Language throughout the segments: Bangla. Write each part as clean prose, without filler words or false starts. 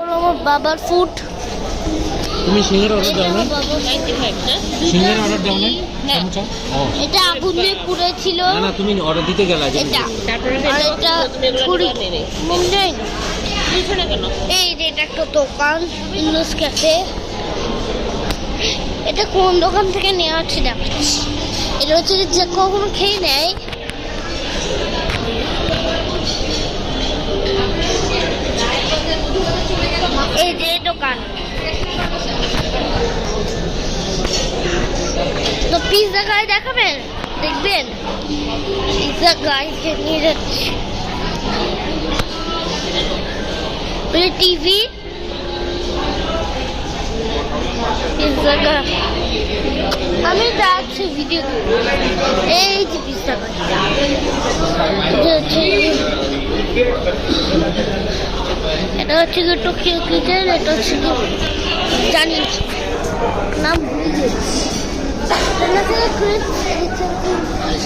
আমার বাবার ফুড। তুমি সিঙ্গার অর্ডার দাও না? সিঙ্গার অর্ডার দাও না? এটা আগুন দিয়ে পুড়ে ছিল। না না, তুমি অর্ডার দিতে গেলা যে এটা আর এটা পুরি মনে যায় না। এই যে এটা একটা দোকান, ইন্ডোস ক্যাফে। এটা কোন দোকান থেকে নেওয়া হচ্ছে দেখাচ্ছি। এটা হচ্ছে যে কখনো খেয়ে নেয়। এই যে দোকান তো পিৎজা গাই দেখাবেন, দেখবেন পিৎজা গাইকে নিয়ে যাচ্ছি। টিভি পিৎজা গাই আমি যাচ্ছি ভিডিও। এই যে পিৎজা গাই এটা হচ্ছে কি টোকিও কিচেন। এটা হচ্ছে কি জানি নাম ভুলে গেছি।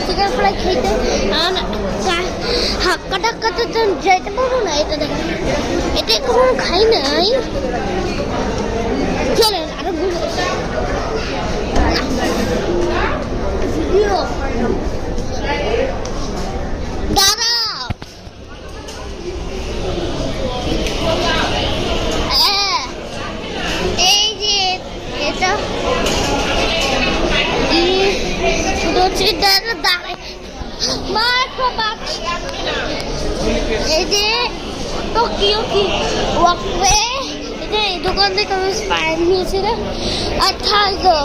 চিকেন ফ্রাই খেতে হাক্কা টাক্কাতে যাইতে পারবো না। এটা দেখো, এটা কখনো খাই নাই। চলেন আরো ভিডিও দাদা। এই যে এটা এই যে টোকিও কি ওয়াকওয়ে, এই দোকান থেকে আমি স্পাইন নিয়েছিলাম আর থাকো।